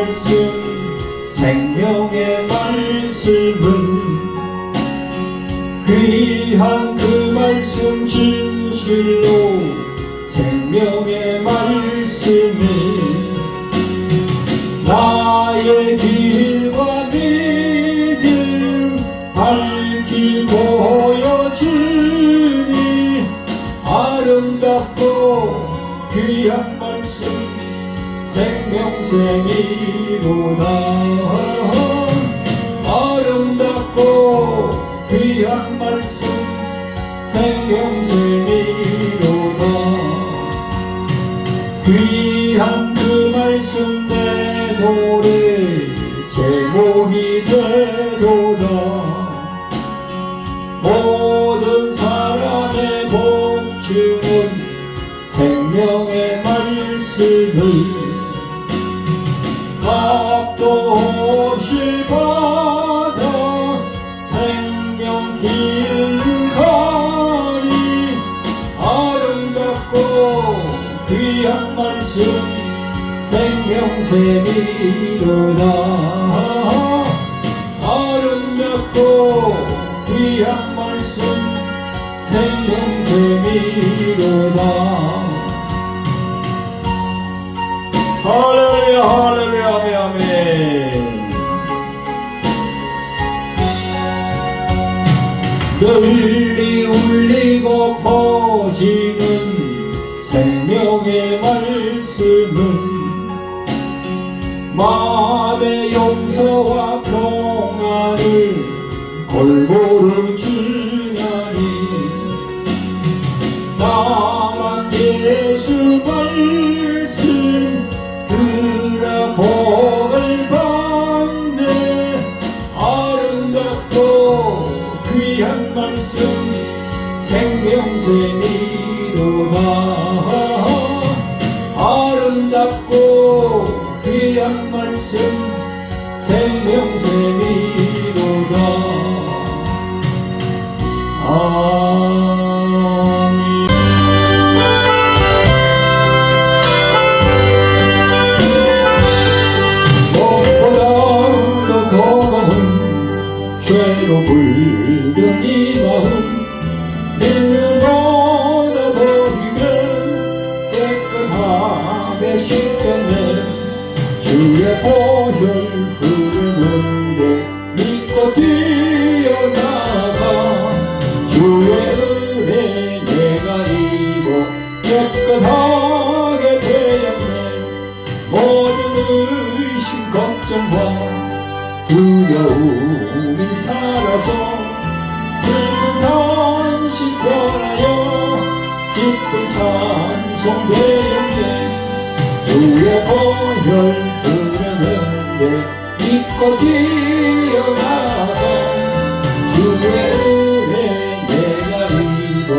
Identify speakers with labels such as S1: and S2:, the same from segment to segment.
S1: 말씀 생명의 말씀은 귀한 그 말씀 진실로 생명의 말씀이 나의 길과 믿음 밝히 보여주니 아름답고 귀한 말씀 생명샘이로다. 아름답고 귀한 말씀 생명샘이로다. 귀한 그 말씀 내 노래 제목이 되도다. 모든 사람의 복주는 생명의 말씀을 값도 없이 받아 생명 길 가니 아름답고 귀한 말씀 생명샘이로다. 아름답고 귀한 말씀 생명샘이로다. 할렐루야 할렐루야 아멘. 널리 울리고 퍼지는 생명의 말씀은 마음의 용서와 평안을 골고루 주냐니 나만 예수 말씀 들어 복을 받네. 아름답고 귀한 말씀 생명샘이로다. 아름답고 귀한 말씀 생명샘이로다. 아멘. 무엇보다도 더 많은 죄로 물든 이 마음 믿음보다 더디게 깨끗하게 씻겼네. 주의 보혈 흐르는데 믿고 뛰어나가 주의 은혜 내가 입어 깨끗하게 되었네. 모든 의심 걱정과 두려움이 사라져 슬픈 탄식 변하여 기쁜 찬송 되었네. 주의 보혈 흐르는데 믿고 뛰어나가 주의 은혜 내가 입어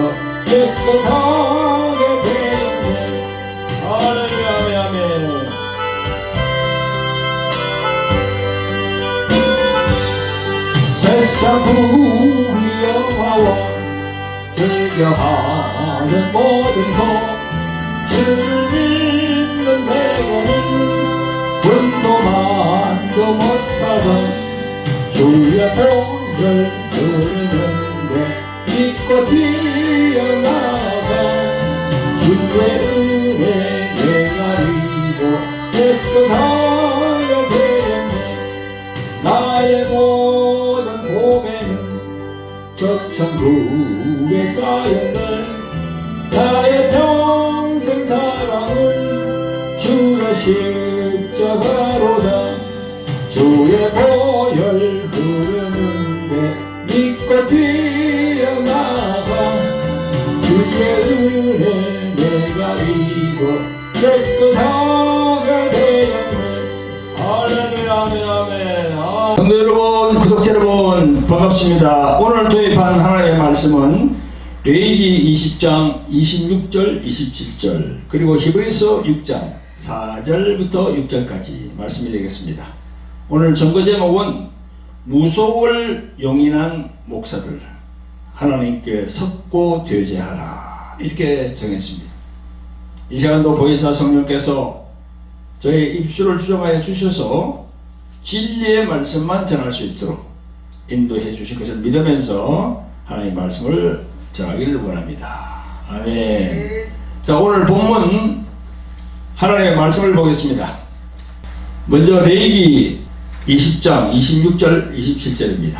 S1: 깨끗하게 되었네. 할렐루야 아멘. 세상 우리 여호와와 즐겨하는 모든 것 주를 믿는 내게는 분도 만도 못하던 주의 보혈 흐르는데 믿고 뛰어나가 주의 은혜 내가 입어 깨끗하게 되었네. 나의 모든 고백은 저 천국에 쌓였네. 나의 평생 사랑은 주의 십자가로다. 주의 보혈 흐르는데 믿고 뛰어나가 주의 은혜 내가 입어 깨끗하게 되었네. 할렐루야 아멘 아멘. 성도 여러분 구독자 여러분 반갑습니다. 오늘 도입한 하나님의 말씀은 레위기 20장 26절 27절 그리고 히브리서 6장 4절부터 6절까지 말씀이 되겠습니다. 오늘 전거 제목은 무속을 용인한 목사들 하나님께 섰고 되제하라 이렇게 정했습니다. 이 시간도 보혜사 성령께서
S2: 저의 입술을 주정하여 주셔서 진리의 말씀만 전할 수 있도록 인도해 주실 것을 믿으면서 하나님의 말씀을 전하기를 원합니다. 아멘. 자, 오늘 본문 하나님의 말씀을 보겠습니다. 먼저 레위기 20장 26절 27절입니다.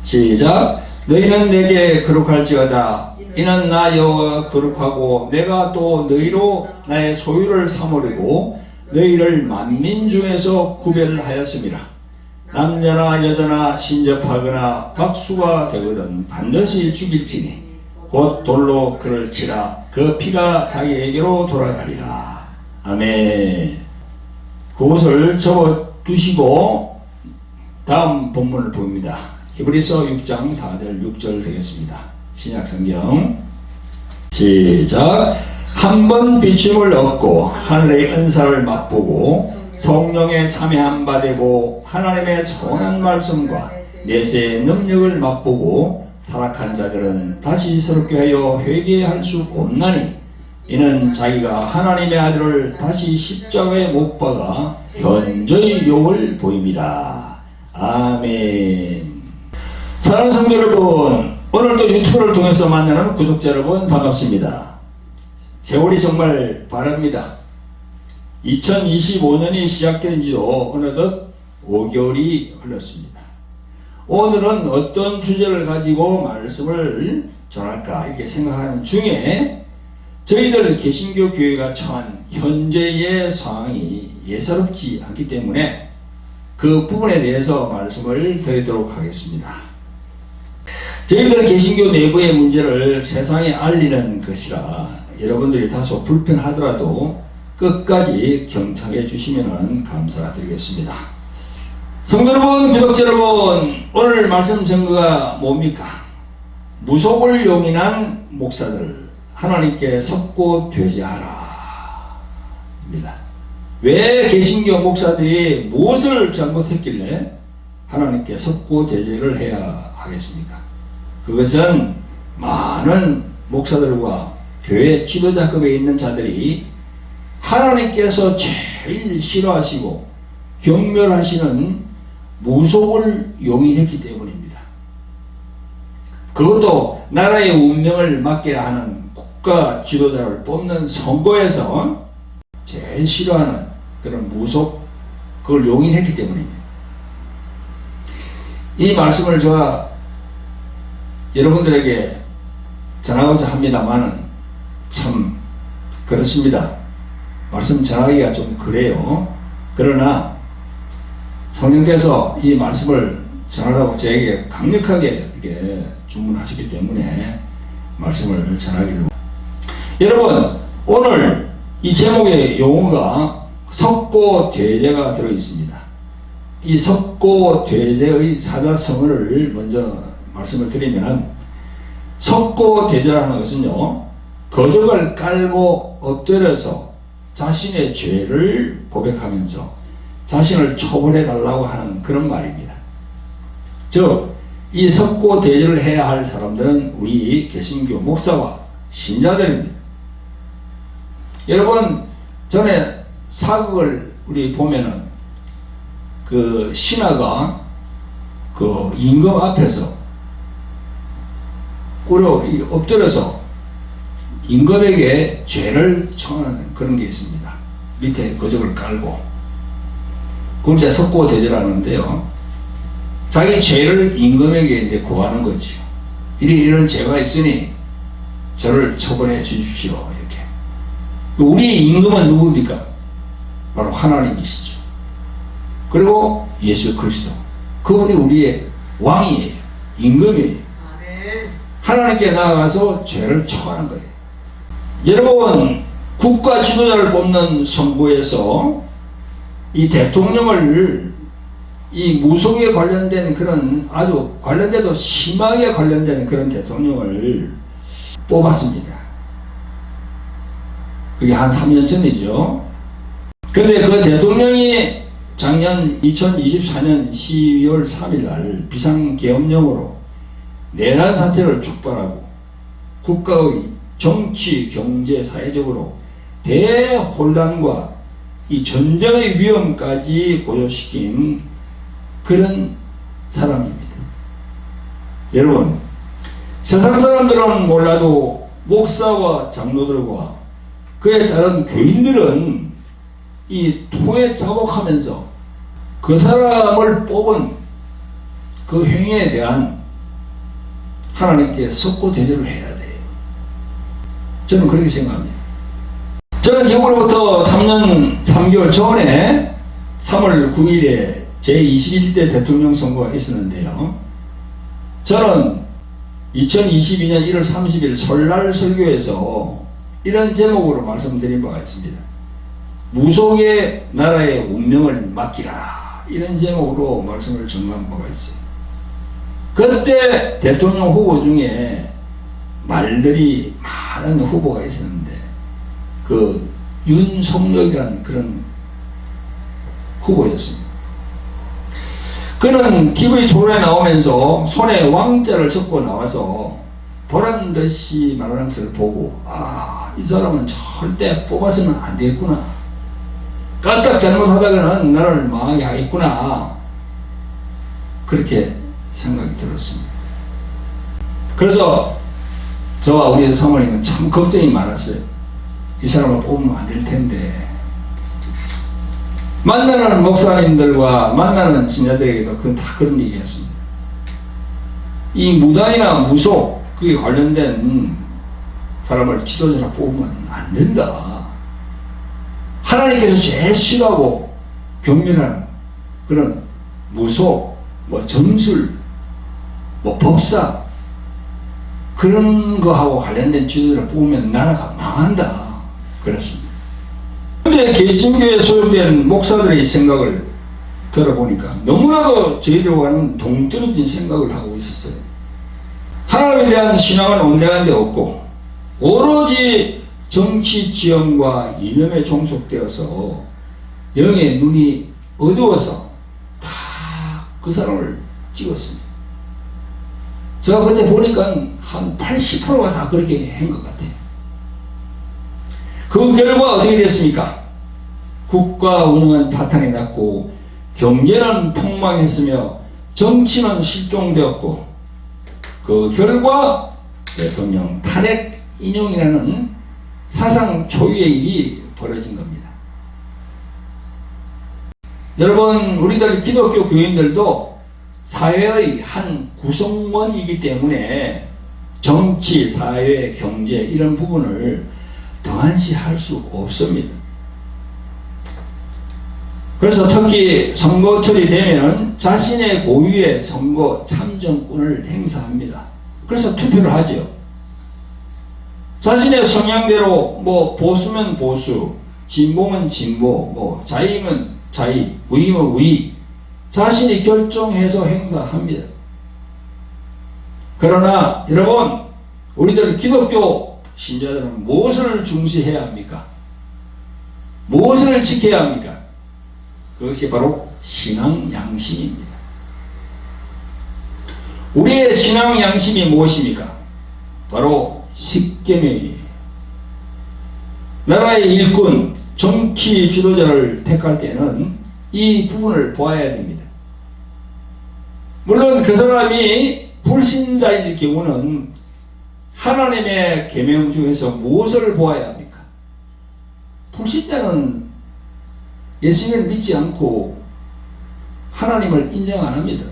S2: 시작. 너희는 내게 거룩할지어다. 이는 나 여호와가 거룩하고 내가 또 너희로 나의 소유를 삼으려고 너희를 만민 중에서 구별하였음이라. 남자나 여자나 신접하거나 박수가 되거든 반드시 죽일지니 곧 돌로 그를 치라. 그 피가 자기에게로 돌아가리라. 아멘. 그것을 적어두시고 다음 본문을 봅니다. 히브리서 6장 4절 6절 되겠습니다. 신약성경 시작. 한 번 비춤을 얻고 하늘의 은사를 맛보고 성령에 참여한 바 되고 하나님의 선한 말씀과 내세의 능력을 맛보고 타락한 자들은 다시 새롭게 하여 회개할 수 없나니 이는 자기가 하나님의 아들을 다시 십자가에 못 박아 현저히 욕을 보입니다. 아멘. 사랑하는 성도 여러분, 오늘도 유튜브를 통해서 만나는 구독자 여러분 반갑습니다. 세월이 정말 빠릅니다. 2025년이 시작된 지도 어느덧 5개월이 흘렀습니다. 오늘은 어떤 주제를 가지고 말씀을 전할까 이렇게 생각하는 중에 저희들 개신교 교회가 처한 현재의 상황이 예사롭지 않기 때문에 그 부분에 대해서 말씀을 드리도록 하겠습니다. 저희들 개신교 내부의 문제를 세상에 알리는 것이라 여러분들이 다소 불편하더라도 끝까지 경청해 주시면 감사드리겠습니다. 성도 여러분, 구독자 여러분, 오늘 말씀 증거가 뭡니까? 무속을 용인한 목사들 하나님께 섰고 되지하라 입니다. 왜 개신교 목사들이 무엇을 잘못했길래 하나님께 섰고 대제를 해야 하겠습니까? 그것은 많은 목사들과 교회 지도자급에 있는 자들이 하나님께서 제일 싫어하시고 경멸하시는 무속을 용인했기 때문입니다. 그것도 나라의 운명을 맡게 하는 국가 지도자를 뽑는 선거에서 제일 싫어하는 그런 무속, 그걸 용인했기 때문입니다. 이 말씀을 제가 여러분들에게 전하고자 합니다만은 참 그렇습니다. 말씀 전하기가 좀 그래요. 그러나 성령께서 이 말씀을 전하라고 저에게 강력하게 이렇게 주문하시기 때문에 말씀을 전하기로. 여러분, 오늘 이 제목의 용어가 석고대제가 들어있습니다. 이 석고대제의 사자성어를 먼저 말씀을 드리면 석고대제라는 것은요, 거적을 깔고 엎드려서 자신의 죄를 고백하면서 자신을 처벌해 달라고 하는 그런 말입니다. 즉, 이 석고대제를 해야 할 사람들은 우리 개신교 목사와 신자들입니다. 여러분, 전에 사극을 우리 보면은 그 신하가 그 임금 앞에서 엎드려서 임금에게 죄를 청하는 그런 게 있습니다. 밑에 거적을 깔고. 그걸 이제 석고대제라는데요. 자기 죄를 임금에게 이제 고하는 거죠. 이런 죄가 있으니 저를 처벌해 주십시오. 이렇게. 우리 임금은 누굽니까? 바로 하나님이시죠. 그리고 예수 그리스도. 그분이 우리의 왕이에요. 임금이에요. 하나님께 나아가서 죄를 청하는 거예요. 여러분, 국가 지도자를 뽑는 선거에서 이 대통령을 이 무속에 관련된 그런 아주 관련돼도 심하게 관련된 그런 대통령을 뽑았습니다. 그게 한 3년 전이죠. 그런데 그 대통령이 작년 2024년 12월 3일 날 비상계엄령으로 내란 사태를 촉발하고 국가의 정치, 경제, 사회적으로 대혼란과 이 전쟁의 위험까지 고조시킨 그런 사람입니다. 여러분, 세상 사람들은 몰라도 목사와 장로들과 그에 따른 교인들은 이 통에 자복하면서 그 사람을 뽑은 그 행위에 대한 하나님께 석고 대접을 해야 돼요. 저는 그렇게 생각합니다. 저는 지금으로부터 3년 3개월 전에 3월 9일에 제21대 대통령 선거가 있었는데요. 저는 2022년 1월 30일 설날 설교에서 이런 제목으로 말씀드린 바가 있습니다. 무속의 나라의 운명을 맡기라, 이런 제목으로 말씀을 전한 바가 있어요. 그때 대통령 후보 중에 말들이 많은 후보가 있었는데 그 윤석열이라는 그런 후보였습니다. 그는 TV 토론에 나오면서 손에 왕자를 젓고 나와서 보란듯이 말하는 것을 보고, 아, 이 사람은 절대 뽑아서는 안 되겠구나, 까딱 잘못하다가는 나라를 망하게 하겠구나, 그렇게 생각이 들었습니다. 그래서 저와 우리 사모님은 참 걱정이 많았어요. 이 사람을 뽑으면 안 될 텐데. 만나는 목사님들과 만나는 신자들에게도 그건 다 그런 얘기였습니다. 이 무당이나 무속, 그게 관련된 사람을 지도자로 뽑으면 안 된다. 하나님께서 제일 싫어하고 경멸하는 그런 무속, 뭐 점술, 뭐 법사, 그런 거하고 관련된 지도자를 뽑으면 나라가 망한다, 그랬습니다. 그런데 개신교에 소속된 목사들의 생각을 들어보니까 너무나도 저희들과는 동떨어진 생각을 하고 있었어요. 하나님에 대한 신앙은 온당한 데 없고 오로지 정치 지형과 이념에 종속되어서 영의 눈이 어두워서 다 그 사람을 찍었습니다. 제가 그때 보니까 한 80%가 다 그렇게 한 것 같아요. 그 결과 어떻게 됐습니까? 국가 운영은 파탄이 났고 경제는 폭망했으며 정치는 실종되었고 그 결과 대통령 탄핵 인용이라는 사상 초유의 일이 벌어진 겁니다. 여러분, 우리들 기독교 교인들도 사회의 한 구성원이기 때문에 정치, 사회, 경제 이런 부분을 등한시할 수 없습니다. 그래서 특히 선거철이 되면 자신의 고유의 선거 참정권을 행사합니다. 그래서 투표를 하죠. 자신의 성향대로 뭐 보수면 보수, 진보면 진보, 뭐 자의면 자의, 우위면 우위, 자신이 결정해서 행사합니다. 그러나 여러분, 우리들 기독교 신자들은 무엇을 중시해야 합니까? 무엇을 지켜야 합니까? 그것이 바로 신앙 양심입니다. 우리의 신앙 양심이 무엇입니까? 바로 십계명이에요. 나라의 일꾼, 정치 지도자를 택할 때는 이 부분을 보아야 됩니다. 물론 그 사람이 불신자일 경우는 하나님의 계명 중에서 무엇을 보아야 합니까? 불신자는 예수님을 믿지 않고 하나님을 인정 안 합니다.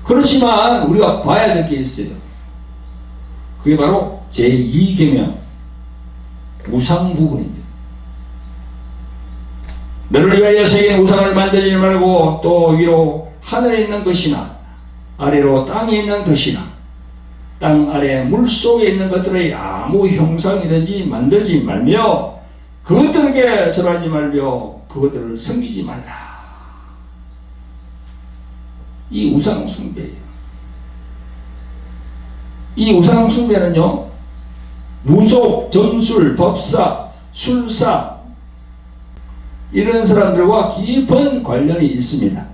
S2: 그렇지만 우리가 봐야 될 게 있어요. 그게 바로 제2계명 우상 부분입니다. 너를 위하여 새긴 우상을 만들지 말고 또 위로 하늘에 있는 것이나 아래로 땅에 있는 것이나 땅 아래 물속에 있는 것들의 아무 형상이든지 만들지 말며 그것들에게 절하지 말며 그것들을 섬기지 말라. 이 우상 숭배예요. 이 우상 숭배는요, 무속, 점술, 법사, 술사 이런 사람들과 깊은 관련이 있습니다.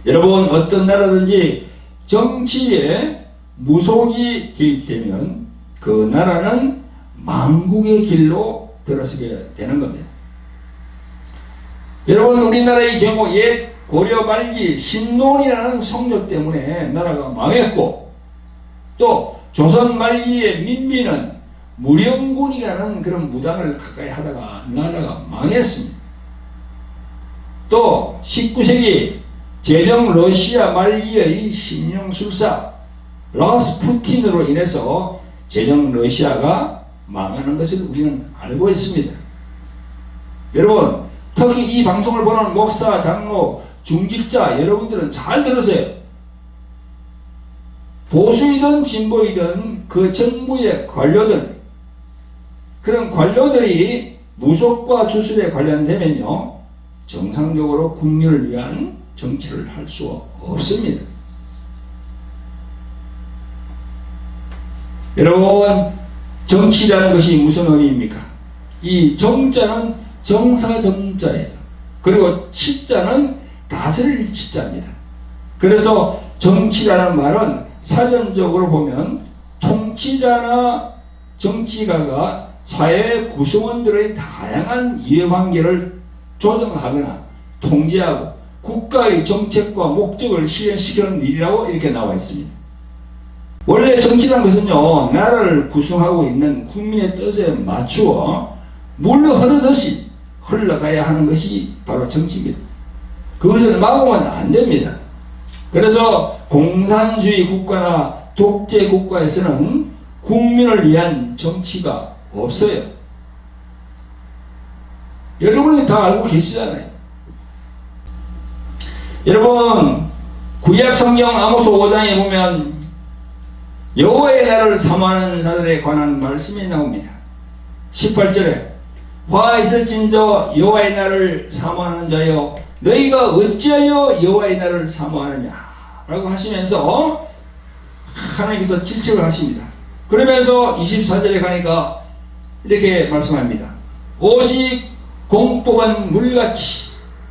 S2: 여러분, 어떤 나라든지 정치에 무속이 개입되면 그 나라는 망국의 길로 들어서게 되는 겁니다. 여러분, 우리나라의 경우 옛 고려 말기 신론이라는 성조 때문에 나라가 망했고, 또 조선 말기의 민비는 무령군이라는 그런 무당을 가까이 하다가 나라가 망했습니다. 또 19세기 제정 러시아 말기의 신령술사 라스푸틴으로 인해서 제정 러시아가 망하는 것을 우리는 알고 있습니다. 여러분, 특히 이 방송을 보는 목사, 장로, 중직자 여러분들은 잘 들으세요. 보수이든 진보이든 그 정부의 관료들, 그런 관료들이 무속과 주술에 관련되면요, 정상적으로 국민을 위한 정치를 할 수 없습니다. 여러분, 정치라는 것이 무슨 의미입니까? 이 정자는 정사정자예요. 그리고 치자는 다스릴 치자입니다. 그래서 정치라는 말은 사전적으로 보면 통치자나 정치가가 사회 구성원들의 다양한 이해관계를 조정하거나 통제하고 국가의 정책과 목적을 실현시키는 일이라고 이렇게 나와 있습니다. 원래 정치란 것은요, 나라를 구성하고 있는 국민의 뜻에 맞추어 물 흐르듯이 흘러가야 하는 것이 바로 정치입니다. 그것을 막으면 안 됩니다. 그래서 공산주의 국가나 독재 국가에서는 국민을 위한 정치가 없어요. 여러분이 다 알고 계시잖아요. 여러분, 구약 성경 아모스 5장에 보면 여호와의 날을 사모하는 자들에 관한 말씀이 나옵니다. 18절에 화 있을진저 여호와의 날을 사모하는 자여 너희가 어찌하여 여호와의 날을 사모하느냐 라고 하시면서 하나님께서 질책을 하십니다. 그러면서 24절에 가니까 이렇게 말씀합니다. 오직 공법은 물같이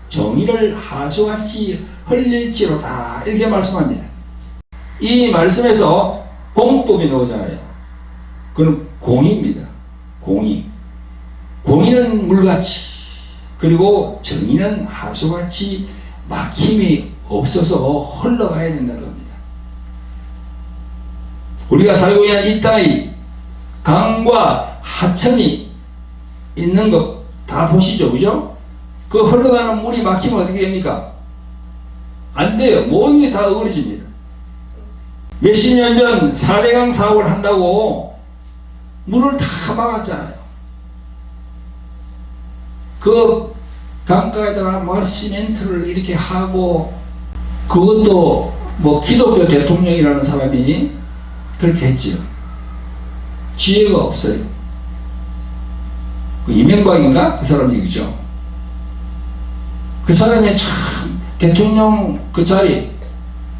S2: 정의를 하수같이 흘릴지로다, 이렇게 말씀합니다. 이 말씀에서 공법이 나오잖아요. 그건 공의입니다. 공의는 물같이, 그리고 정의는 하수같이 막힘이 없어서 흘러가야 된다는 겁니다. 우리가 살고 있는 이 땅이 강과 하천이 있는 것 다 보시죠, 그죠? 그 흘러가는 물이 막히면 어떻게 됩니까? 안 돼요. 모든 게 다 어그러집니다. 몇십 년 전 4대강 사업을 한다고 물을 다 막았잖아요. 그 강가에다가 뭐 시멘트를 이렇게 하고, 그것도 뭐 기독교 대통령이라는 사람이 그렇게 했지요. 지혜가 없어요. 그 이명박인가? 그 사람 얘기죠. 그 사람이 참 대통령 그 자리,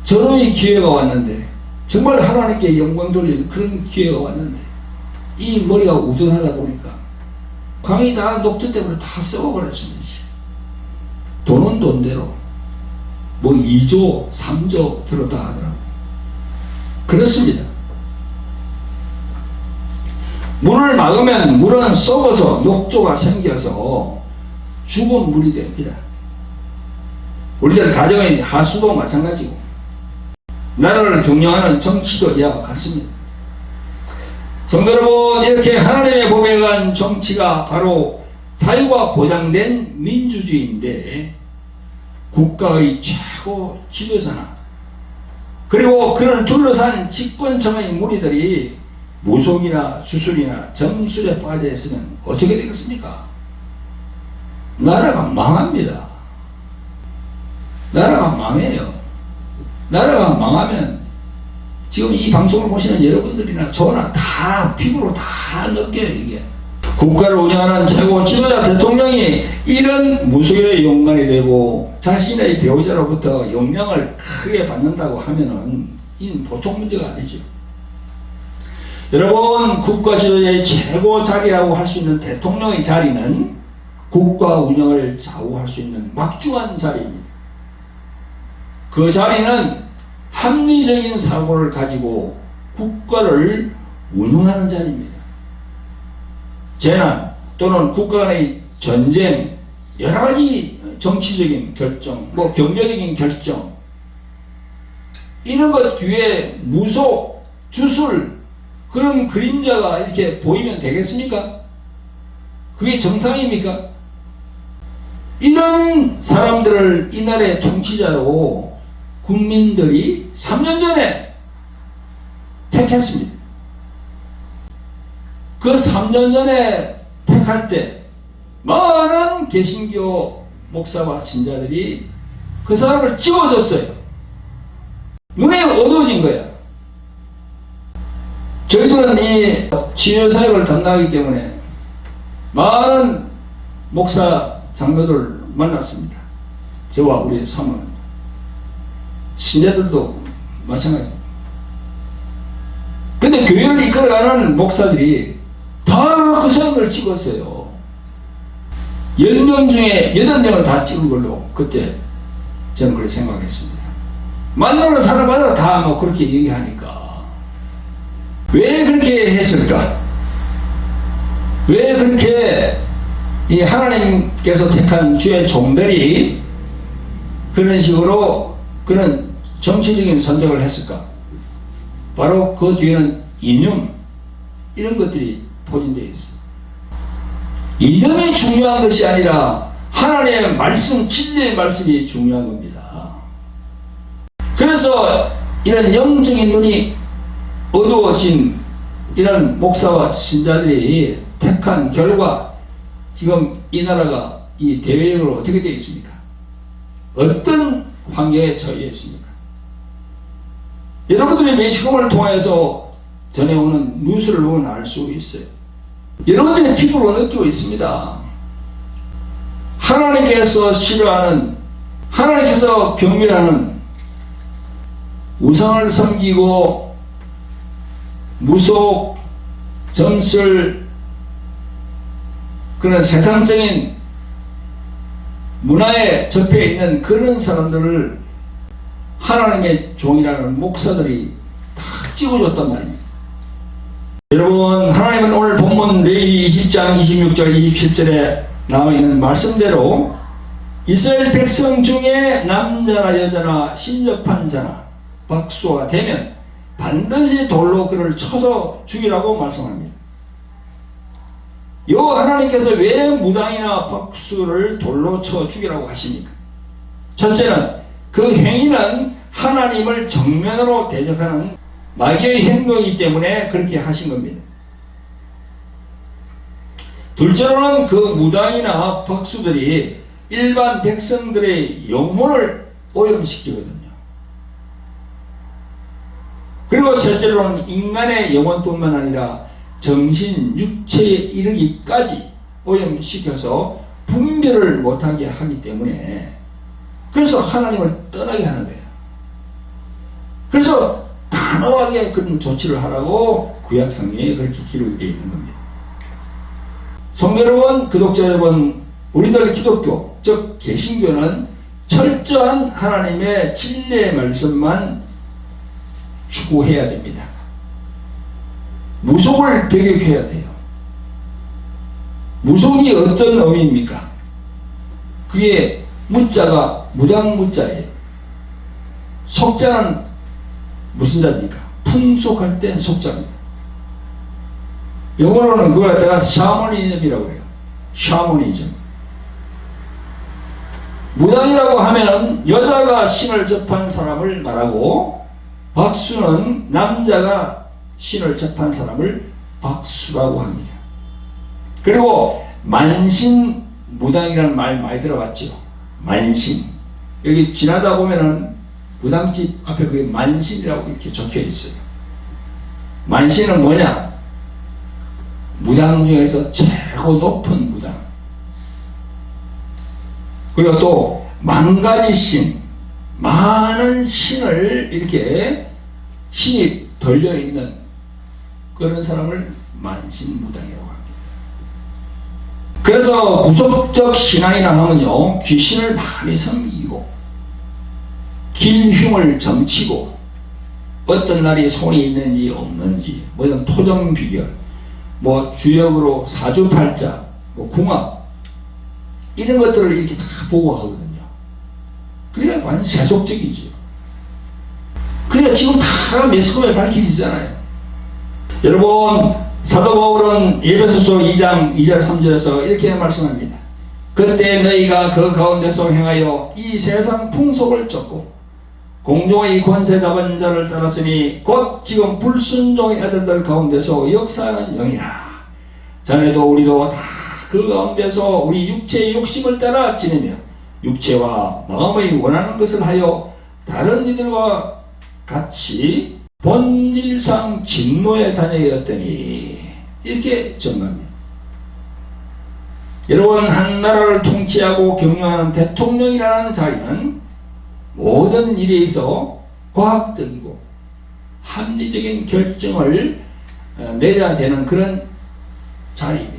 S2: 저런 기회가 왔는데, 정말 하나님께 영광 돌릴 그런 기회가 왔는데, 이 머리가 우둔하다 보니까 강이 다 녹조 때문에 다 썩어버렸습니다. 돈은 돈대로 뭐 2조 3조 들었다 하더라고요. 그렇습니다. 문을 막으면 물은 썩어서 녹조가 생겨서 죽은 물이 됩니다. 우리들 가정의 하수도 마찬가지고, 나라를 경영하는 정치도 이와 같습니다. 성도 여러분, 이렇게 하나님의 법에 의한 정치가 바로 자유가 보장된 민주주의인데, 국가의 최고 지도자나 그리고 그를 둘러싼 집권층의 무리들이 무속이나 주술이나 점술에 빠져 있으면 어떻게 되겠습니까? 나라가 망합니다. 나라가 망해요. 나라가 망하면 지금 이 방송을 보시는 여러분들이나 저나 다 피부로 다 느껴요. 이게 국가를 운영하는 최고 지도자 대통령이 이런 무속에 연관이 되고 자신의 배우자로부터 영향을 크게 받는다고 하면은 이는 보통 문제가 아니죠. 여러분, 국가 지도자의 최고 자리라고 할 수 있는 대통령의 자리는 국가 운영을 좌우할 수 있는 막중한 자리입니다. 그 자리는 합리적인 사고를 가지고 국가를 운영하는 자리입니다. 재난 또는 국가 간의 전쟁, 여러 가지 정치적인 결정, 뭐 경제적인 결정, 이런 것 뒤에 무속, 주술, 그런 그림자가 이렇게 보이면 되겠습니까? 그게 정상입니까? 이런 사람들을 이 나라의 통치자로 국민들이 3년 전에 택했습니다. 그 3년 전에 택할 때 많은 개신교 목사와 신자들이 그 사람을 찍어줬어요. 눈에 어두워진 거야. 저희들은 이 치유사역을 담당하기 때문에 많은 목사 장로들을 만났습니다. 저와 우리 사모님, 신자들도 마찬가지입니다. 근데 교회를 이끌어가는 목사들이 다 그 사람을 찍었어요. 10명 중에 8명을 다 찍은 걸로 그때 저는 그렇게 생각했습니다. 만나는 사람마다 다 뭐 그렇게 얘기하니까 왜 그렇게 했을까? 왜 그렇게 이 하나님께서 택한 주의 종들이 그런 식으로 그런 정치적인 선택을 했을까? 바로 그 뒤에는 이념, 이런 것들이 포진되어 있어. 이념이 중요한 것이 아니라 하나님의 말씀, 진리의 말씀이 중요한 겁니다. 그래서 이런 영적인 눈이 어두워진 이런 목사와 신자들이 택한 결과 지금 이 나라가 이 대외적으로 어떻게 되어 있습니까? 어떤 환경에 처해 있습니까? 여러분들이 매시컴을 통해서 전해오는 뉴스를 보면 알 수 있어요. 여러분들의 피부로 느끼고 있습니다. 하나님께서 싫어하는, 하나님께서 경멸하는 우상을 섬기고 무속, 점술, 그런 세상적인 문화에 접해 있는 그런 사람들을 하나님의 종이라는 목사들이 다 찍어줬단 말입니다. 여러분, 하나님은 오늘 본문 레위기 20장 26절 27절에 나와 있는 말씀대로 이스라엘 백성 중에 남자나 여자나 신접한 자나 박수가 되면 반드시 돌로 그를 쳐서 죽이라고 말씀합니다. 요 하나님께서 왜 무당이나 박수를 돌로 쳐 죽이라고 하십니까? 첫째는 그 행위는 하나님을 정면으로 대적하는 마귀의 행동이기 때문에 그렇게 하신 겁니다. 둘째로는 그 무당이나 박수들이 일반 백성들의 영혼을 오염시키거든요. 그리고 셋째로는 인간의 영혼뿐만 아니라 정신, 육체에 이르기까지 오염시켜서 분별을 못하게 하기 때문에 그래서 하나님을 떠나게 하는 거예요. 그래서 단호하게 그런 조치를 하라고 구약성경에 그렇게 기록이 되어 있는 겁니다. 성도 여러분, 구독자 여러분, 우리들 기독교, 즉 개신교는 철저한 하나님의 진리의 말씀만 추구해야 됩니다. 무속을 배격해야 돼요. 무속이 어떤 의미입니까? 그게 무자가 무당 무자예요. 속자는 무슨 자입니까? 풍속할 땐 속자입니다. 영어로는 그걸 갖다가 샤머니즘이라고 그래요. 샤머니즘. 무당이라고 하면 여자가 신을 접한 사람을 말하고, 박수는 남자가 신을 접한 사람을 박수라고 합니다. 그리고 만신 무당이라는 말 많이 들어봤죠? 만신. 여기 지나다 보면은 무당집 앞에 그게 만신이라고 이렇게 적혀 있어요. 만신은 뭐냐? 무당 중에서 최고 높은 무당. 그리고 또 만 가지 신, 많은 신을 이렇게 신이 들려있는 그런 사람을 만신무당이라고 합니다. 그래서 무속적 신앙이라 하면요, 귀신을 많이 섬기고 긴 흉을 점치고 어떤 날이 손이 있는지 없는지, 뭐 이런 토정 비결, 뭐 주역으로 사주팔자, 뭐 궁합 이런 것들을 이렇게 다 보고 하거든요. 그래야 완전 세속적이죠. 그래야 지금 다 매스컴에 밝혀지잖아요. 여러분, 사도 바울은 에베소서 2장 2절 3절에서 이렇게 말씀합니다. 그때 너희가 그 가운데서 행하여 이 세상 풍속을 쫓고 공중의 권세 잡은 자를 따랐으니 곧 지금 불순종의 아들들 가운데서 역사하는 영이라. 자네도 우리도 다 그 가운데서 우리 육체의 욕심을 따라 지내며 육체와 마음의 원하는 것을 하여 다른 이들과 같이 본질상 진노의 자녀였더니 이렇게 정합니다. 여러분, 한 나라를 통치하고 경영하는 대통령이라는 자리는 모든 일에 있어 과학적이고 합리적인 결정을 내려야 되는 그런 자리입니다.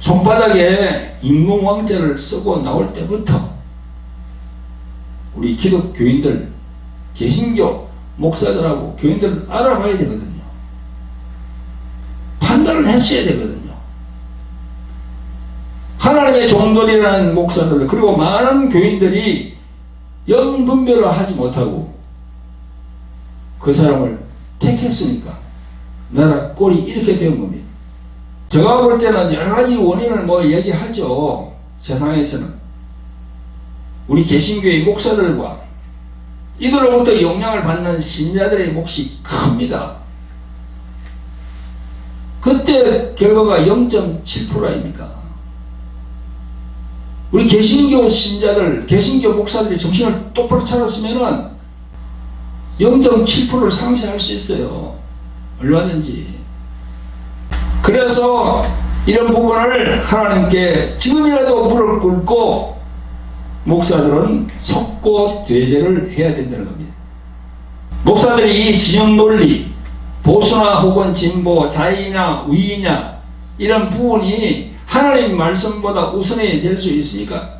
S2: 손바닥에 임금왕자를 쓰고 나올 때부터 우리 기독교인들, 개신교 목사들하고 교인들을 알아봐야 되거든요. 판단을 했어야 되거든요. 하나님의 종들이라는 목사들, 그리고 많은 교인들이 영분별을 하지 못하고 그 사람을 택했으니까 나라 꼴이 이렇게 된 겁니다. 제가 볼 때는 여러 가지 원인을 뭐 얘기하죠. 세상에서는 우리 개신교의 목사들과 이들로부터 영향을 받는 신자들의 몫이 큽니다. 그때 결과가 0.7%입니까? 우리 개신교 신자들, 개신교 목사들이 정신을 똑바로 차렸으면은 0.7%를 상쇄할 수 있어요. 얼마든지. 그래서 이런 부분을 하나님께 지금이라도 무릎을 꿇고 목사들은 속고죄죄를 해야 된다는 겁니다. 목사들이 이 진영 논리, 보수나 혹은 진보, 자의나 우의냐 이런 부분이 하나님 말씀보다 우선이 될 수 있습니까?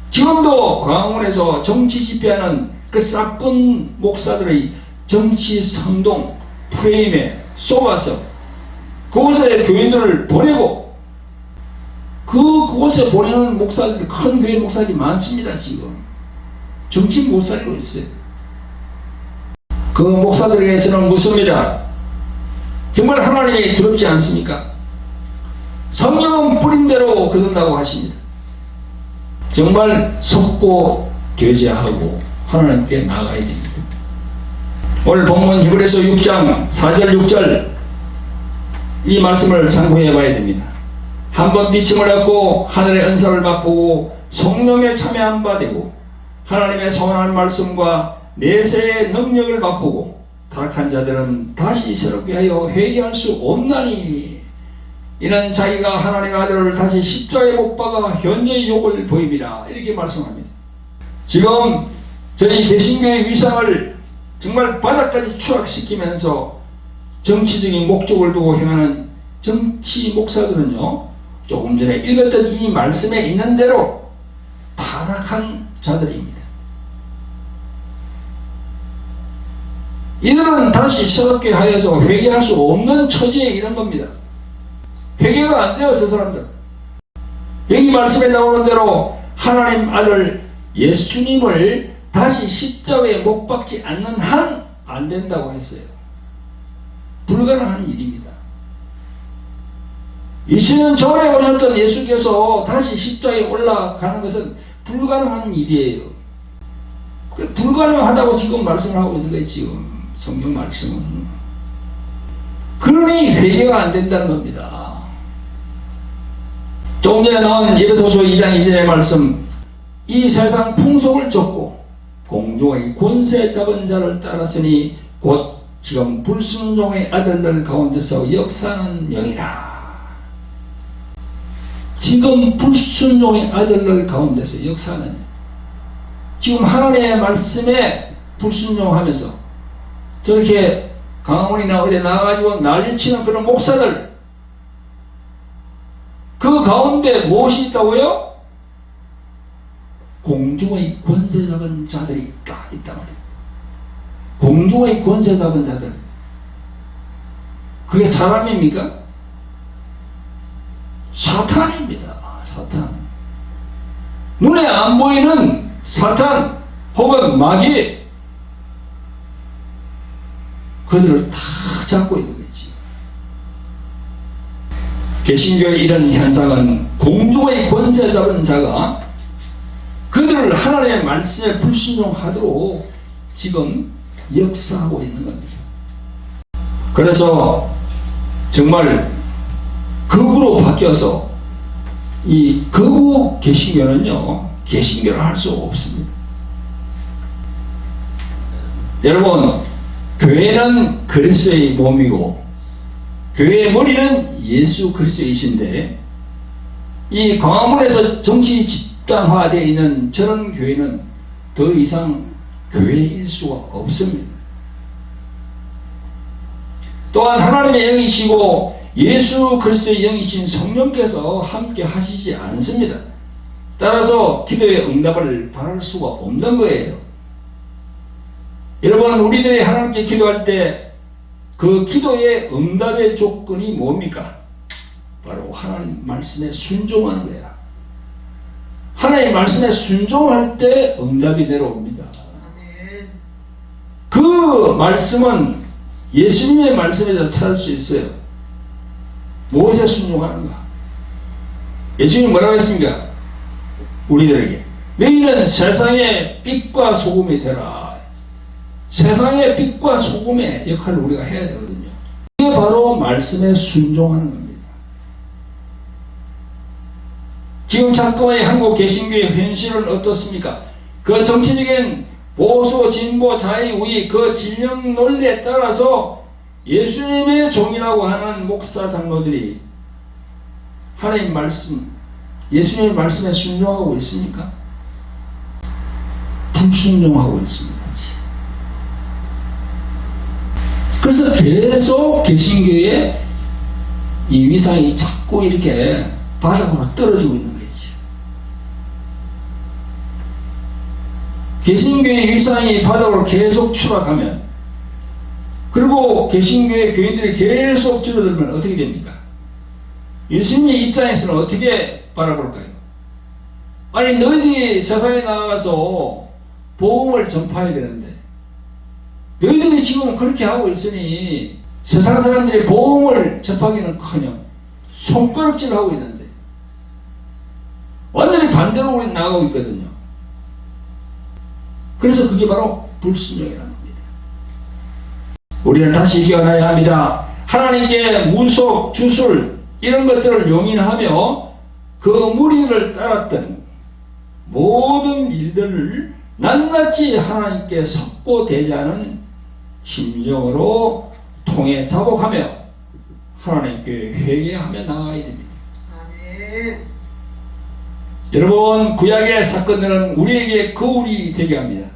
S2: 지금도 광화문에서 정치 집회하는 그 싹군 목사들의 정치 선동 프레임에 속아서 그곳에 교인들을 보내고 그곳에 보내는 목사들이, 큰 교회 목사들이 많습니다. 지금 정치 목사리로 있어요. 그 목사들에게 저는 묻습니다. 정말 하나님이 두렵지 않습니까? 성령은 뿌린 대로 거둔다고 하십니다. 정말 속고죄죄하고 하나님께 나아가야 됩니다. 오늘 본문 히브리서 6장 4절 6절 이 말씀을 참고해 봐야 됩니다. 한번 비침을 얻고 하늘의 은사를 맛보고 성령에 참여한 바 되고 하나님의 선한 말씀과 내세의 능력을 맛보고 타락한 자들은 다시 새롭게 하여 회개할 수 없나니 이는 자기가 하나님의 아들을 다시 십자가에 못 박아 현재의 욕을 보입니다. 이렇게 말씀합니다. 지금 저희 개신교의 위상을 정말 바닥까지 추락시키면서 정치적인 목적을 두고 행하는 정치 목사들은요, 조금 전에 읽었던 이 말씀에 있는 대로 타락한 자들입니다. 이들은 다시 새롭게 하여서 회개할 수 없는 처지에 이른 겁니다. 회개가 안 돼요, 저 사람들. 여기 말씀에 나오는 대로 하나님 아들 예수님을 다시 십자가에 못 박지 않는 한 안 된다고 했어요. 불가능한 일입니다. 2000년 전에 오셨던 예수께서 다시 십자가에 올라가는 것은 불가능한 일이에요. 불가능하다고 지금 말씀하고 있는 거예요. 지금 성경 말씀은. 그러니 회개가 안 된다는 겁니다. 조금 전에 나온 에베소서 2장 2절의 말씀, 이 세상 풍속을 쫓고 공중의 권세 잡은 자를 따랐으니 곧 지금 불순종의 아들들 가운데서 역사하는 영이라. 지금 불순종의 아들들 가운데서 역사하는 영. 지금 하나님의 말씀에 불순종하면서 저렇게 강화문이나 어디 나가가지고 난리치는 그런 목사들, 그 가운데 무엇이 있다고요? 공중의 권세 잡은 자들이 있단 말이에요. 공중의 권세 잡은 자들. 그게 사람입니까? 사탄입니다. 사탄. 눈에 안 보이는 사탄 혹은 마귀, 그들을 다 잡고 있는 거지. 개신교의 이런 현상은 공중의 권세 잡은 자가 그들을 하나님의 말씀에 불순종하도록 지금 역사하고 있는 겁니다. 그래서 정말 극으로 바뀌어서 이 극우 개신교는요, 개신교를 할 수 없습니다. 여러분, 교회는 그리스도의 몸이고 교회의 머리는 예수 그리스도이신데, 이 광화문에서 정치 집단화되어 있는 저런 교회는 더 이상 교회일 수가 없습니다. 또한 하나님의 영이시고 예수 그리스도의 영이신 성령께서 함께 하시지 않습니다. 따라서 기도의 응답을 바랄 수가 없는 거예요. 여러분, 우리들이 하나님께 기도할 때 그 기도의 응답의 조건이 뭡니까? 바로 하나님 말씀에 순종하는 거야. 하나님 말씀에 순종할 때 응답이 내려옵니다. 그 말씀은 예수님의 말씀에서 찾을 수 있어요. 무엇에 순종하는가? 예수님이 뭐라고 했습니까? 우리들에게 너희는 세상의 빛과 소금이 되라. 세상의 빛과 소금의 역할을 우리가 해야 되거든요. 이게 바로 말씀에 순종하는 겁니다. 지금 잠깐의 한국 개신교의 현실은 어떻습니까? 그 정치적인 보수, 진보, 자유, 우위, 그 진영 논리에 따라서 예수님의 종이라고 하는 목사 장로들이 하나님 말씀, 예수님의 말씀에 순종하고 있습니까? 불순종하고 있습니다. 그래서 계속 개신교의 이 위상이 자꾸 이렇게 바닥으로 떨어지고 있는 거지. 개신교의 위상이 바닥으로 계속 추락하면, 그리고 개신교의 교인들이 계속 줄어들면 어떻게 됩니까? 예수님의 입장에서는 어떻게 바라볼까요? 아니, 너희들이 세상에 나가서 복음을 전파해야 되는데 너희들이 지금 그렇게 하고 있으니 세상 사람들이 복음을 접하기는커녕 손가락질을 하고 있는데 완전히 반대로 우리 나가고 있거든요. 그래서 그게 바로 불순종이라는 겁니다. 우리는 다시 기억해야 합니다. 하나님께 문속, 주술 이런 것들을 용인하며 그 무리를 따랐던 모든 일들을 낱낱이 하나님께 속고대자하는 심정으로 통해 자복하며 하나님께 회개하며 나아가야 됩니다. 아멘. 여러분, 구약의 사건들은 우리에게 거울이 되게 합니다.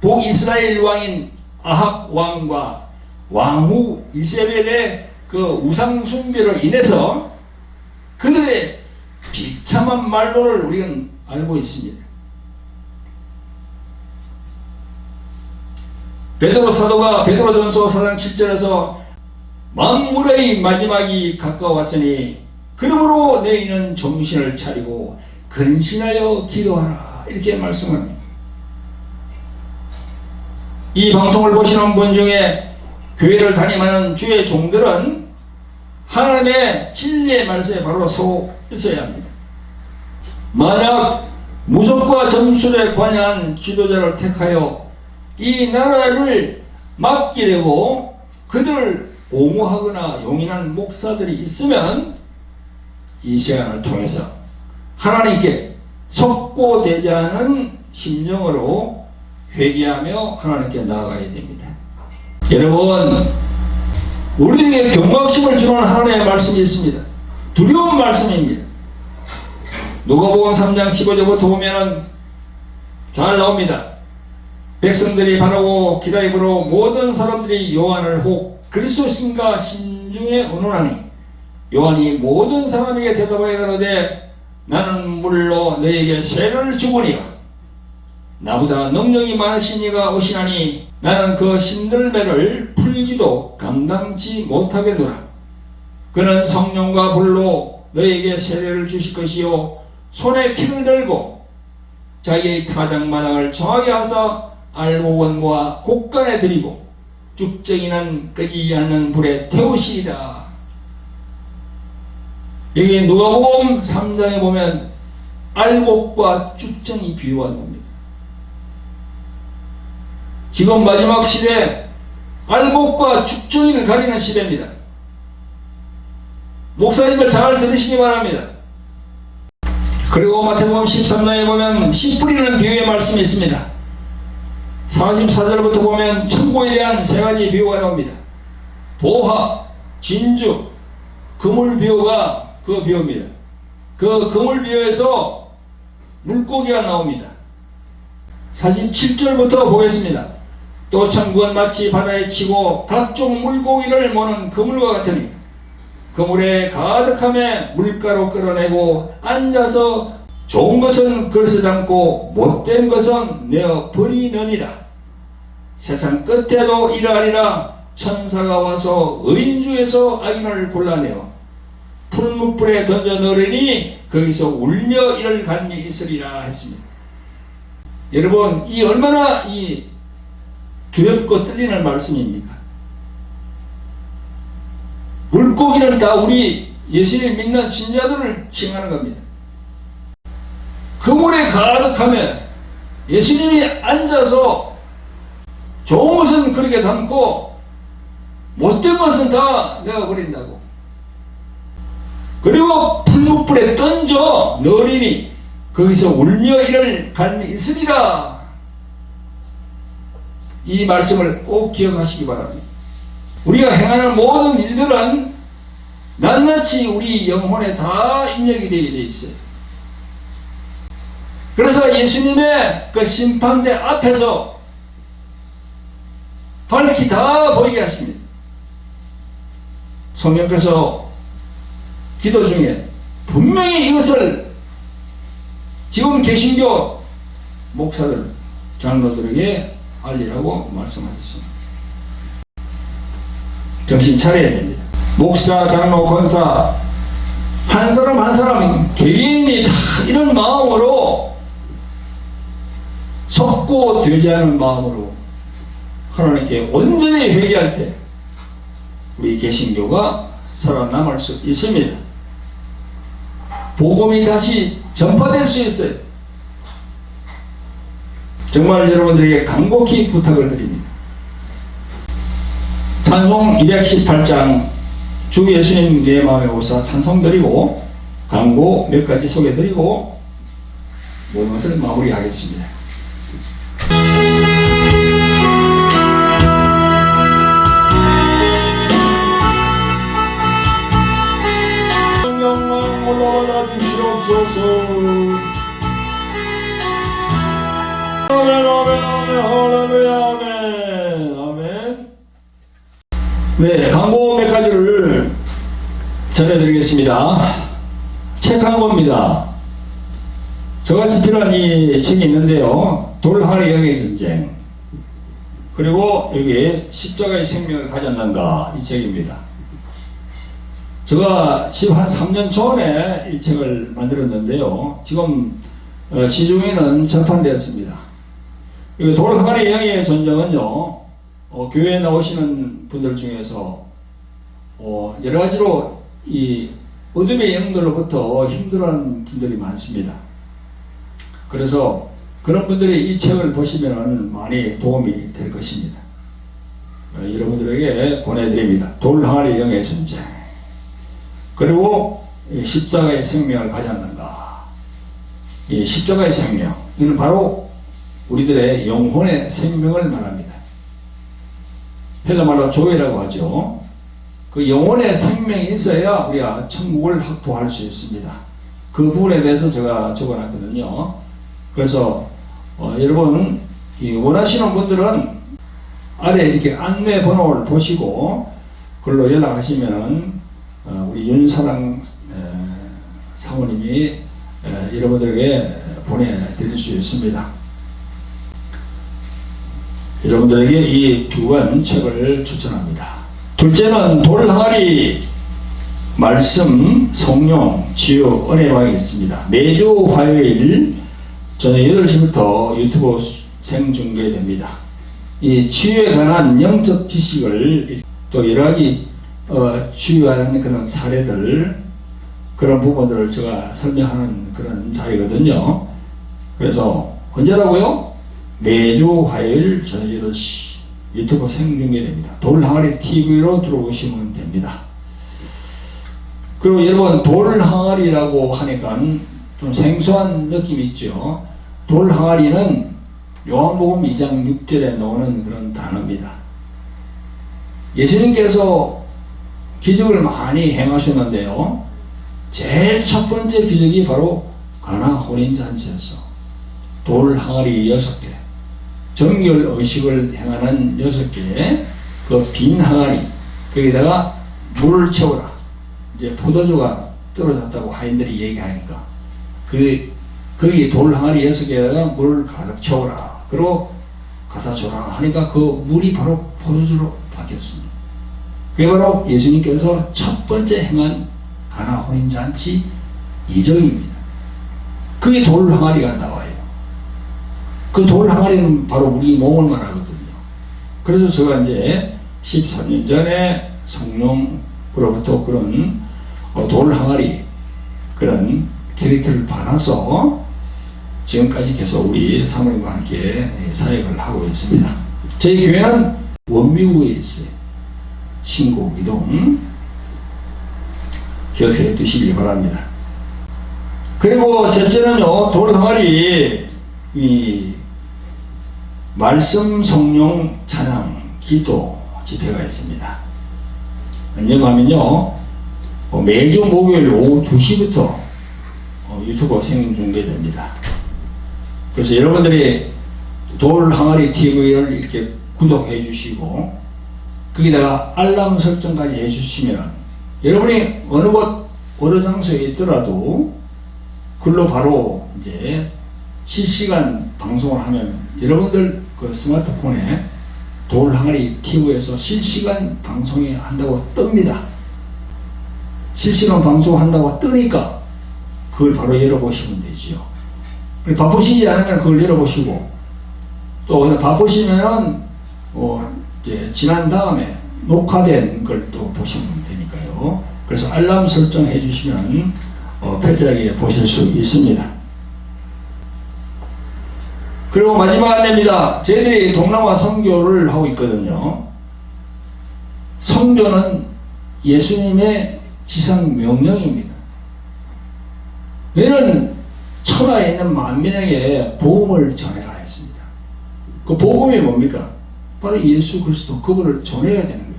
S2: 북이스라엘 왕인 아합 왕과 왕후 이세벨의 그 우상 숭배로 인해서 그들의 비참한 말로를 우리는 알고 있습니다. 베드로 사도가 베드로전서 4장 7절에서 만물의 마지막이 가까웠으니 그러므로 너희는 정신을 차리고 근신하여 기도하라, 이렇게 말씀합니다. 이 방송을 보시는 분 중에 교회를 담임하는 주의 종들은 하나님의 진리의 말씀에 바로 서 있어야 합니다. 만약 무속과 점술에 관여한 지도자를 택하여 이 나라를 맡기려고 그들을 옹호하거나 용인하는 목사들이 있으면 이 시간을 통해서 하나님께 속고되지 않은 심정으로 회개하며 하나님께 나아가야 됩니다. 여러분, 우리에게 경각심을 주는 하나님의 말씀이 있습니다. 두려운 말씀입니다. 누가복음 3장 15절부터 보면은 잘 나옵니다. 백성들이 바라고 기다림으로 모든 사람들이 요한을 혹 그리스도신가 신중에 의논하니 요한이 모든 사람에게 대답하여 가로되 나는 물로 너에게 세를 주거니와 나보다 능력이 많으신 이가 오시나니 나는 그 신들매를 풀기 줄기도 감당치 못하겠노라. 그는 성령과 불로 너에게 세례를 주실 것이요 손에 키를 들고 자기의 타작마당을 정하게 하사 알곡원과 곡간에 들이고 쭉정이는 끄지 않는 불에 태우시리라. 여기 누가복음 3장에 보면 알곡과 쭉정이 비유가 나옵니다. 지금 마지막 시대 알곡과 쭉정이를 가리는 시대입니다. 목사님들 잘 들으시기 바랍니다. 그리고 마태복음 13장에 보면 씨 뿌리는 비유의 말씀이 있습니다. 44절부터 보면 천국에 대한 세 가지 비유가 나옵니다. 보화, 진주, 그물 비유가 그 비유입니다. 그 그물 비유에서 물고기가 나옵니다. 47절부터 보겠습니다. 또 천국은 마치 바다에 치고 각종 물고기를 모는 그물과 같으니 그물에 가득함에 물가로 끌어내고 앉아서 좋은 것은 그릇에 담고 못된 것은 내어 버리느니라. 세상 끝에도 이러하리라. 천사가 와서 의인 중에서 악인을 골라내어 풀무불에 던져 넣으리니 거기서 울며 이를 갈미 있으리라 했습니다. 여러분, 이 얼마나 이 두렵고 떨리는 말씀입니까? 물고기는 다 우리 예수님 믿는 신자들을 칭하는 겁니다. 그물에 가득하면 예수님이 앉아서 좋은 것은 그렇게 담고 못된 것은 다 내가 버린다고. 그리고 풀무불에 던져 넣으리니 거기서 울며 이를 갈미 있으리라. 이 말씀을 꼭 기억하시기 바랍니다. 우리가 행하는 모든 일들은 낱낱이 우리 영혼에 다 입력이 되어 있어요. 그래서 예수님의 그 심판대 앞에서 밝히 다 보이게 하십니다. 성령께서 기도 중에 분명히 이것을 지금 개신교 목사들, 장로들에게 알리라고 말씀하셨습니다. 정신 차려야 됩니다. 목사, 장로, 권사 한 사람 한 사람 개인이 다 이런 마음으로 속고 되지 않은 마음으로 하나님께 온전히 회개할 때 우리 개신교가 살아남을 수 있습니다. 복음이 다시 전파될 수 있어요. 정말 여러분들에게 간곡히 부탁을 드립니다. 찬송 218장 주 예수님 내 마음에 오사 찬송 드리고 광고 몇 가지 소개 드리고 모든 것을 마무리하겠습니다. 영광 올라와 주시옵소서. 아멘, 아멘, 아멘, 할렐루야, 아멘, 아멘. 네, 광고 몇 가지를 전해드리겠습니다. 책 한 권입니다. 저같이 필요한 이 책이 있는데요. 돌하리 영의 전쟁, 그리고 여기 십자가의 생명을 가졌는가, 이 책입니다. 제가 지금 한 3년 전에 이 책을 만들었는데요. 지금 시중에는 전판되었습니다. 돌하리 영의 전쟁은요, 교회에 나오시는 분들 중에서 여러 가지로 이 어둠의 영들로부터 힘들어하는 분들이 많습니다. 그래서 그런 분들이 이 책을 보시면 많이 도움이 될 것입니다. 여러분들에게 보내드립니다. 돌하리 영의 전쟁, 그리고 십자가의 생명을 가졌는가. 이 십자가의 생명, 이는 바로 우리들의 영혼의 생명을 말합니다. 헬라말로 조회라고 하죠. 그 영혼의 생명이 있어야 우리가 천국을 확보할 수 있습니다. 그 부분에 대해서 제가 적어놨거든요. 그래서 여러분 원하시는 분들은 아래 이렇게 안내 번호를 보시고 글로 연락하시면 우리 윤사랑 사모님이 여러분들에게 보내드릴 수 있습니다. 여러분들에게 이 두 권 책을 추천합니다. 둘째는 돌항아리 말씀, 성령, 치유, 은혜방이 있습니다. 매주 화요일 저녁 8시부터 유튜브 생중계됩니다. 이 치유에 관한 영적 지식을 또 여러가지 치유하는 그런 사례들, 그런 부분들을 제가 설명하는 그런 자리거든요. 그래서 언제라고요? 매주 화요일 저녁 8시 유튜브 생중계됩니다. 돌항아리 TV로 들어오시면 됩니다. 그리고 여러분, 돌항아리라고 하니까 좀 생소한 느낌이 있죠. 돌항아리는 요한복음 2장 6절에 나오는 그런 단어입니다. 예수님께서 기적을 많이 행하셨는데요, 제일 첫 번째 기적이 바로 가나 혼인잔치였어. 돌항아리 6개, 정결 의식을 행하는 6개, 그 빈 항아리, 거기다가 물을 채우라. 이제 포도주가 떨어졌다고 하인들이 얘기하니까 거기 돌항아리 6개에다가 물을 가득 채우라. 그리고 갖다 줘라 하니까 그 물이 바로 포도주로 바뀌었습니다. 그게 바로 예수님께서 첫 번째 행한 가나 혼인잔치 이적입니다. 그게 돌항아리가 나와요. 그 돌항아리는 바로 우리 몸을 말하거든요. 그래서 제가 이제 13년 전에 성령으로부터 그런 돌항아리 그런 캐릭터를 받아서 지금까지 계속 우리 사모님과 함께 사역을 하고 있습니다. 저희 교회는 원미구에 있어요. 신곡 이동 기억해 두시기 바랍니다. 그리고 셋째는요, 돌항아리 이 말씀, 성령, 찬양, 기도 집회가 있습니다. 언제가 하면요, 매주 목요일 오후 2시부터 유튜브 생중계됩니다. 그래서 여러분들이 돌항아리 TV를 이렇게 구독해 주시고 거기다가 알람 설정까지 해 주시면 여러분이 어느 곳 어느 장소에 있더라도 글로 바로 이제 실시간 방송을 하면 여러분들 그 스마트폰에 돌항아리 TV에서 실시간 방송이 한다고 뜹니다. 실시간 방송한다고 뜨니까 그걸 바로 열어보시면 되지요. 바쁘시지 않으면 그걸 열어보시고, 또 오늘 바쁘시면은 이제 지난 다음에 녹화된 걸 또 보시면 되니까요. 그래서 알람 설정해 주시면 편리하게 보실 수 있습니다. 그리고 마지막 안내입니다. 저희들이 동남아 선교를 하고 있거든요. 선교는 예수님의 지상 명령입니다. 얘는 천하에 있는 만민에게 복음을 전해라 했습니다. 그 복음이 뭡니까? 바로 예수 그리스도, 그분을 전해야 되는 거예요.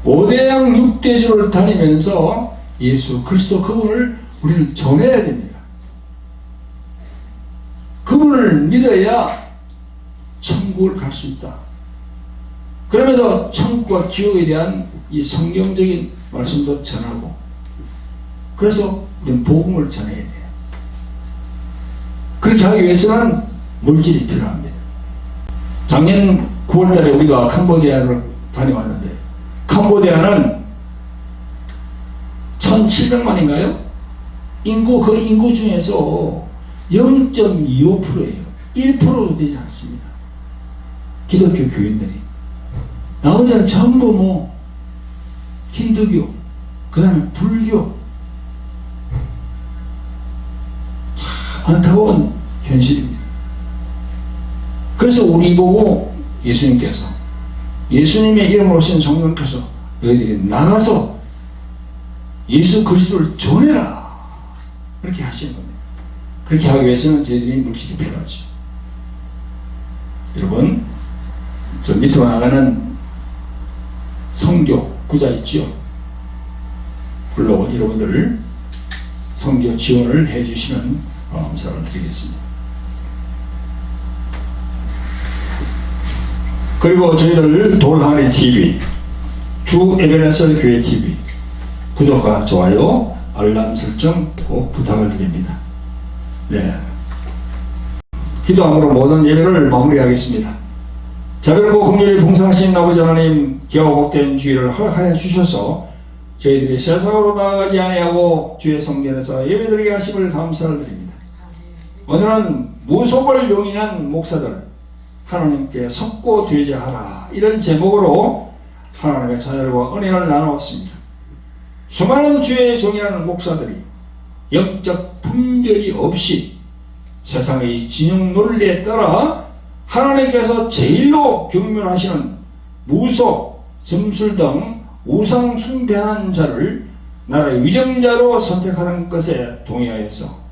S2: 오대양 6대주를 다니면서 예수 그리스도 그분을 우리는 전해야 됩니다. 그분을 믿어야 천국을 갈 수 있다. 그러면서 천국과 지옥에 대한 이 성경적인 말씀도 전하고, 그래서 우리는 복음을 전해야 돼요. 그렇게 하기 위해서는 물질이 필요합니다. 작년 9월달에 우리가 캄보디아를 다녀왔는데, 캄보디아는 1700만인가요? 그 인구 중에서 0.25%예요. 1%도 되지 않습니다. 기독교 교인들이. 나머지는 전부 힌두교, 그 다음에 불교. 참 안타까운 현실입니다. 그래서 우리 보고 예수님의 이름으로 오신 성령께서 너희들이 나가서 예수 그리스도를 전해라, 그렇게 하시는 겁니다. 그렇게 하기 위해서는 저희들이 물질이 필요하죠. 여러분, 저 밑으로 나가는 선교 구자 있죠? 불러 여러분들 선교 지원을 해주시면 감사를 드리겠습니다. 그리고 저희들 돌항아리 TV, 주 에베네셀 교회 TV 구독과 좋아요, 알람 설정 꼭 부탁을 드립니다. 네. 기도함으로 모든 예배를 마무리하겠습니다. 자비롭고 긍휼히 봉사하신 아버지 하나님, 기하고 복된 주의를 허락하여 주셔서 저희들이 세상으로 나아가지 아니하고 주의 성전에서 예배드리게 하심을 감사를 드립니다. 오늘은 무속을 용인한 목사들 하나님께 석고되게 하라, 이런 제목으로 하나님의 자녀들과 은혜를 나누었습니다. 수많은 주의 종이라는 목사들이 영적 분별이 없이 세상의 진영 논리에 따라 하나님께서 제일로 경멸하시는 무속, 점술 등 우상 숭배하는 자를 나라의 위정자로 선택하는 것에 동의하여서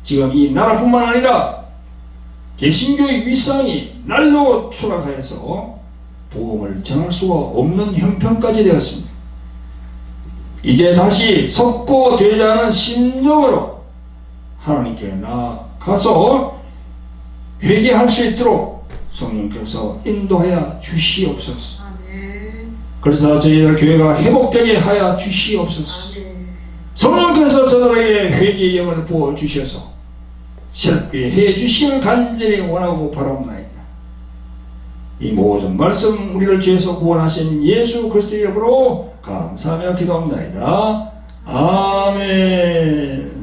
S2: 지금 이 나라뿐만 아니라 개신교의 위상이 날로 추락하여서 복음을 전할 수가 없는 형편까지 되었습니다. 이제 다시 석고되자 하는 심정으로 하나님께 나아가서 회개할 수 있도록 성령께서 인도하여 주시옵소서. 그래서 저희들 교회가 회복되게 하여 주시옵소서. 성령께서 저들에게 회개의 영을 부어주셔서 새롭게 해주시길 간절히 원하고 바라옵나이다. 이 모든 말씀 우리를 죄에서 구원하신 예수 그리스도의 이름으로 감사하며 기도합니다. 아멘.